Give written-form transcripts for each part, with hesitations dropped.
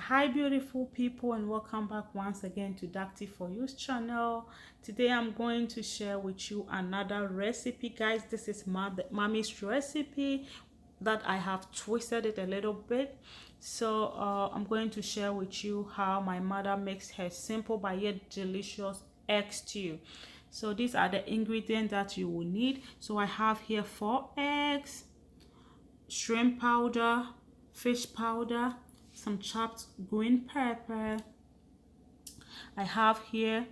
Hi beautiful people, and welcome back once again to Dacty for Use channel. Today I'm going to share with you another recipe, guys. This is mommy's recipe that I have twisted it a little bit. So I'm going to share with you how my mother makes her simple but yet delicious egg stew. So these are the ingredients that you will need. So I have here 4 eggs, shrimp powder, fish powder, some chopped green pepper. I have here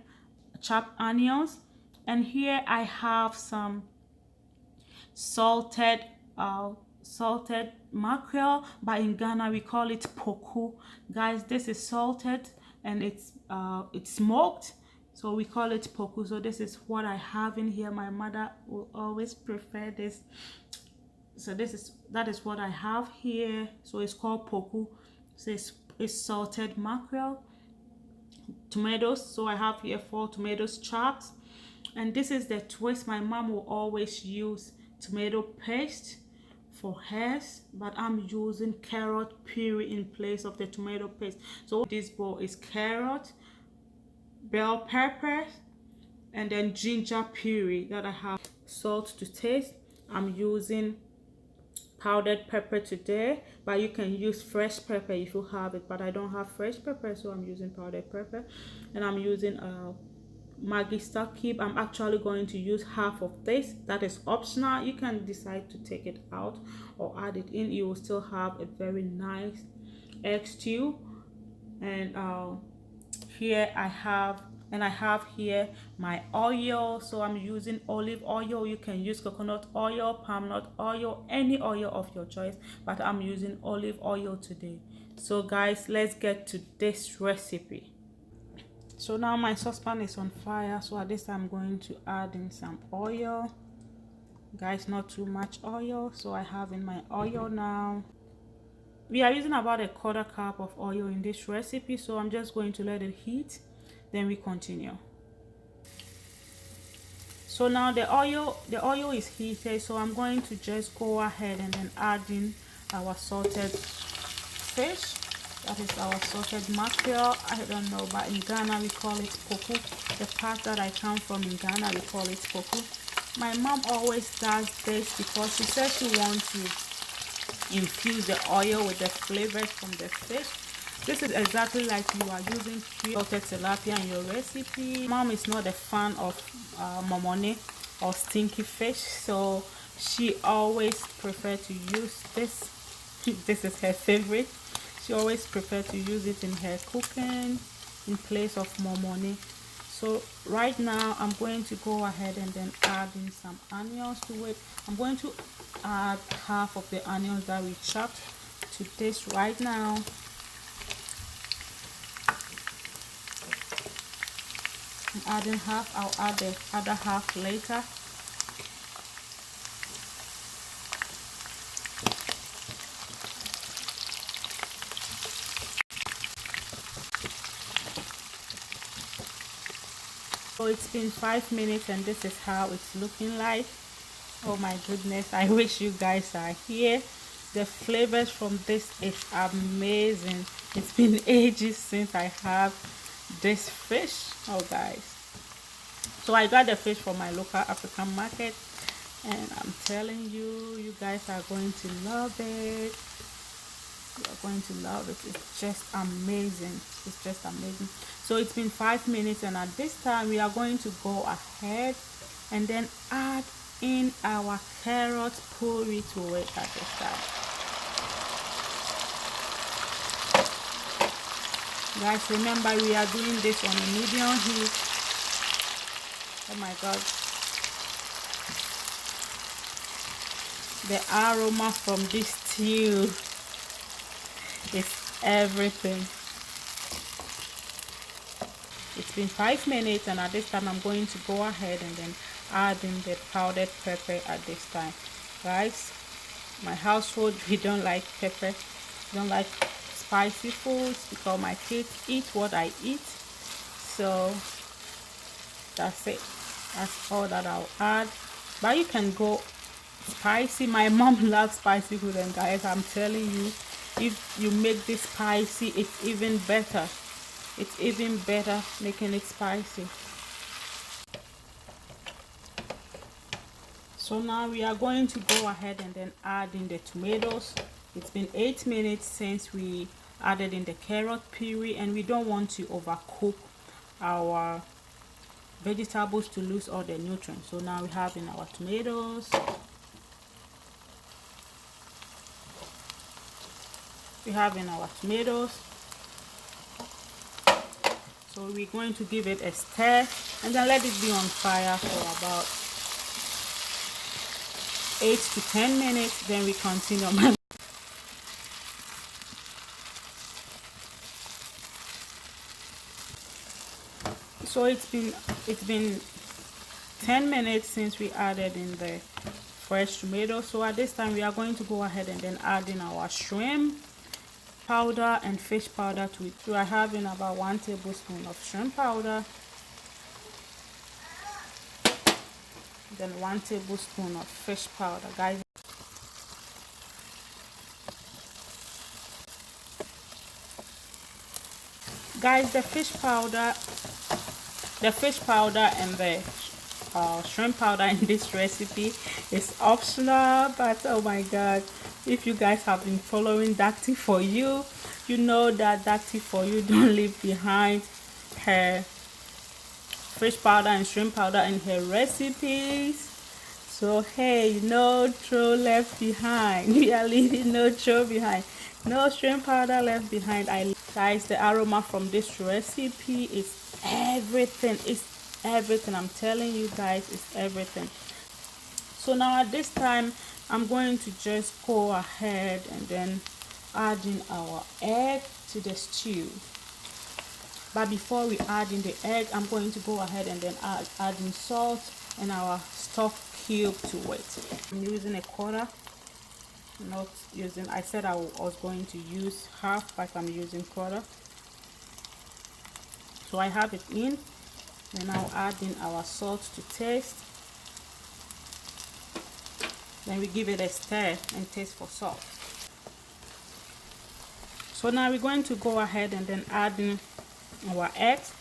chopped onions, and here I have some salted salted mackerel, but in Ghana we call it poku. Guys, this is salted and it's smoked, so we call it poku. So this is what I have in here. My mother will always prefer this. So that is what I have here. So it's called poku. So it's salted mackerel, tomatoes. So I have here 4 tomatoes chopped, and this is the twist. My mom will always use tomato paste for hers, but I'm using carrot puree in place of the tomato paste. So this bowl is carrot, bell peppers, and then ginger puree that I have. Salt to taste. I'm using powdered pepper today, but you can use fresh pepper if you have it, but I don't have fresh pepper, so I'm using powdered pepper. And I'm using Maggi Star Cube. I'm actually going to use half of this. That is optional. You can decide to take it out or add it in. You will still have a very nice egg stew. And here I have here my oil. So I'm using olive oil. You can use coconut oil, palm nut oil, any oil of your choice, but I'm using olive oil today. So guys, let's get to this recipe. So now my saucepan is on fire, so at this time I'm going to add in some oil. Guys, not too much oil. So I have in my oil now. We are using about a 1/4 cup of oil in this recipe, so I'm just going to let it heat, then we continue. So now the oil is heated, so I'm going to just go ahead and then add in our salted fish. That is our salted mackerel. I don't know, but in Ghana we call it poku. The part that I come from in Ghana we call it poku. My mom always does this because she says she wants to infuse the oil with the flavors from the fish. This is exactly like you are using salted tilapia in your recipe. Mom is not a fan of momone or stinky fish, so she always prefers to use this. This is her favorite. She always prefers to use it in her cooking in place of momone. So right now I'm going to go ahead and then add in some onions to it. I'm going to add half of the onions that we chopped to this right now. I'm adding half. I'll add the other half later. So it's been 5 minutes and this is how it's looking like. Oh my goodness, I wish you guys are here. The flavors from this is amazing. It's been ages since I have this fish. Oh guys, so I got the fish from my local African market, and I'm telling you, you guys are going to love it. You are going to love it. It's just amazing. It's just amazing. So it's been 5 minutes, and at this time we are going to go ahead and then add in our carrot puree to it at this time. Guys, remember we are doing this on a medium heat. Oh my god, the aroma from this stew is everything. It's been 5 minutes, and at this time I'm going to go ahead and then add in the powdered pepper at this time. Guys, my household, we don't like pepper, we don't like spicy foods because my kids eat what I eat. So that's it. That's all that I'll add, but you can go spicy. My mom loves spicy food, and guys, I'm telling you, if you make this spicy, it's even better. It's even better making it spicy. So now we are going to go ahead and then add in the tomatoes. It's been 8 minutes since we added in the carrot puree, and we don't want to overcook our vegetables to lose all the nutrients. So now we have in our tomatoes. We have in our tomatoes. So we're going to give it a stir and then let it be on fire for about 8 to 10 minutes. Then we continue. So it's been 10 minutes since we added in the fresh tomato. So at this time we are going to go ahead and then add in our shrimp powder and fish powder to it. So I have in about 1 tablespoon of shrimp powder, then 1 tablespoon of fish powder, guys. Guys, the fish powder and the shrimp powder in this recipe is optional, but oh my god, if you guys have been following Dacty For You, you know that Dacty For You don't leave behind her fish powder and shrimp powder in her recipes. So hey, no throw left behind. We are leaving no throw behind, no shrimp powder left behind. Guys, the aroma from this recipe is everything. It's everything. I'm telling you guys, it's everything. So now at this time I'm going to just go ahead and then add in our egg to the stew. But before we add in the egg, I'm going to go ahead and then add in salt and our stock cube to it. I'm using a quarter, not using, I said I was going to use half, but I'm using quarter. So I have it in, then I'll add in our salt to taste. Then we give it a stir and taste for salt. So now we're going to go ahead and then add in our eggs.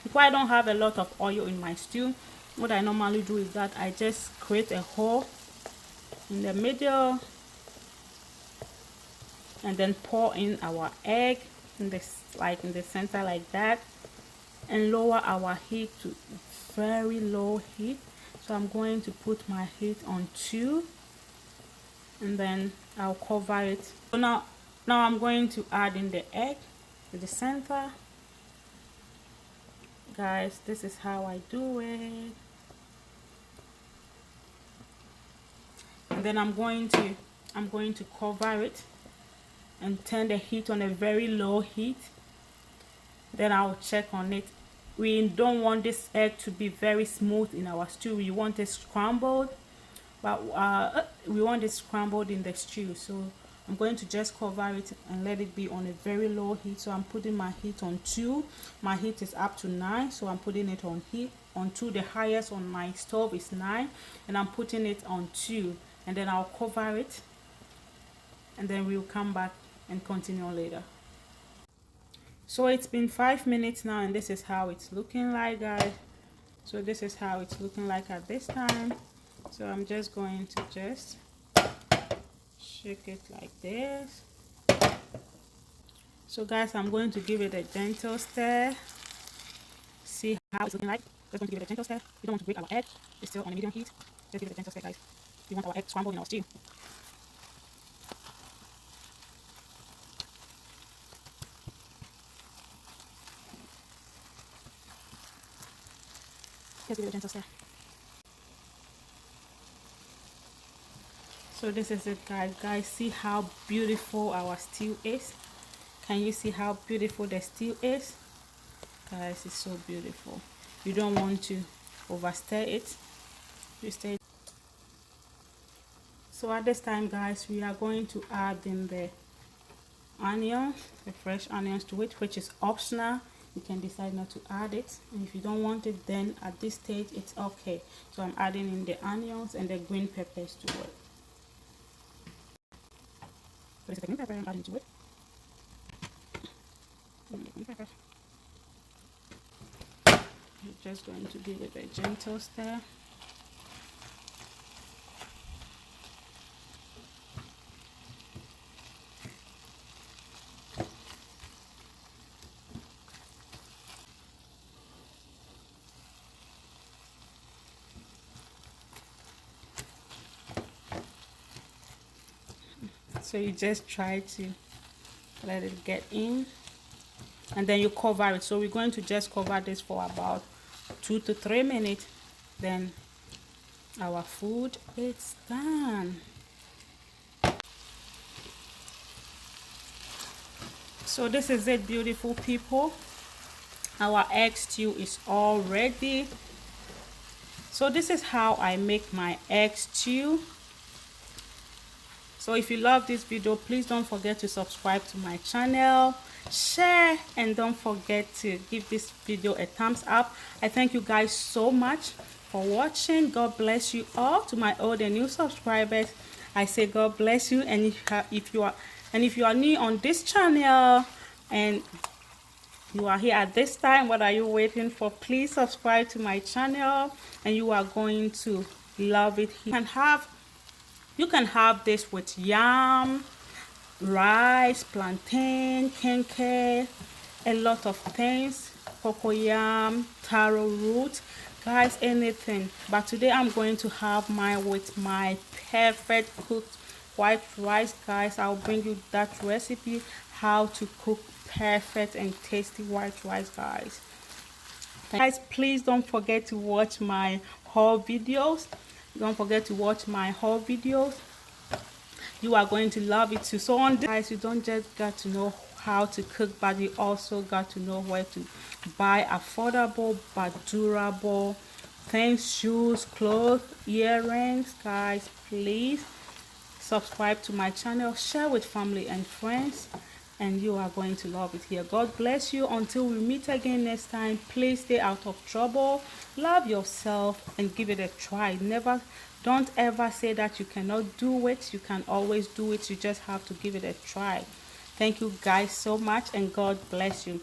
If I don't have a lot of oil in my stew, what I normally do is that I just create a hole in the middle and then pour in our egg in this, like in the center like that, and lower our heat to very low heat. So I'm going to put my heat on 2 and then I'll cover it. So now I'm going to add in the egg to the center. Guys, this is how I do it. And then I'm going to cover it and turn the heat on a very low heat. Then I'll check on it. We don't want this egg to be very smooth in our stew. We want it scrambled, but we want it scrambled in the stew. So I'm going to just cover it and let it be on a very low heat. So I'm putting my heat on 2. My heat is up to 9, so I'm putting it on 2. The highest on my stove is 9, and I'm putting it on 2, and then I'll cover it, and then we'll come back and continue later. So it's been 5 minutes now, and this is how it's looking like, guys. So this is how it's looking like at this time. So I'm just going to shake it like this. So guys, I'm going to give it a gentle stir. See how it's looking like. Just going to give it a gentle stir. We don't want to break our egg. It's still on a medium heat. Just give it a gentle stir, guys. We want our egg scrambled in our stew. Just give it a gentle stir. So this is it, guys. See how beautiful our stew is. Can you see how beautiful the stew is? Guys, it's so beautiful. You don't want to overstir it. You stir. So at this time, guys, we are going to add in the onions, the fresh onions to it, which is optional. You can decide not to add it, and if you don't want it, then at this stage it's okay. So I'm adding in the onions and the green peppers to it. This is the green pepper I'm adding to it. Green pepper. I'm just going to give it a gentle stir. So you just try to let it get in, and then you cover it. So we're going to just cover this for about 2 to 3 minutes. Then our food is done. So this is it, beautiful people. Our egg stew is all ready. So this is how I make my egg stew. So if you love this video, please don't forget to subscribe to my channel, share, and don't forget to give this video a thumbs up. I thank you guys so much for watching. God bless you all. To my old and new subscribers, I say God bless you. And if you are new on this channel and you are here at this time, what are you waiting for? Please subscribe to my channel and you are going to love it. You can have this with yam, rice, plantain, kenkey, a lot of things, cocoyam, taro root, guys, anything. But today I'm going to have mine with my perfect cooked white rice, guys. I'll bring you that recipe, how to cook perfect and tasty white rice, guys. Guys, please don't forget to watch my haul videos. Don't forget to watch my haul videos. You are going to love it too. So on this, guys, you don't just got to know how to cook, but you also got to know where to buy affordable but durable things, shoes, clothes, earrings. Guys, please subscribe to my channel, share with family and friends, and you are going to love it here. God bless you. Until we meet again next time, please stay out of trouble, love yourself, and give it a try. Don't ever say that you cannot do it. You can always do it. You just have to give it a try. Thank you guys so much, and God bless you.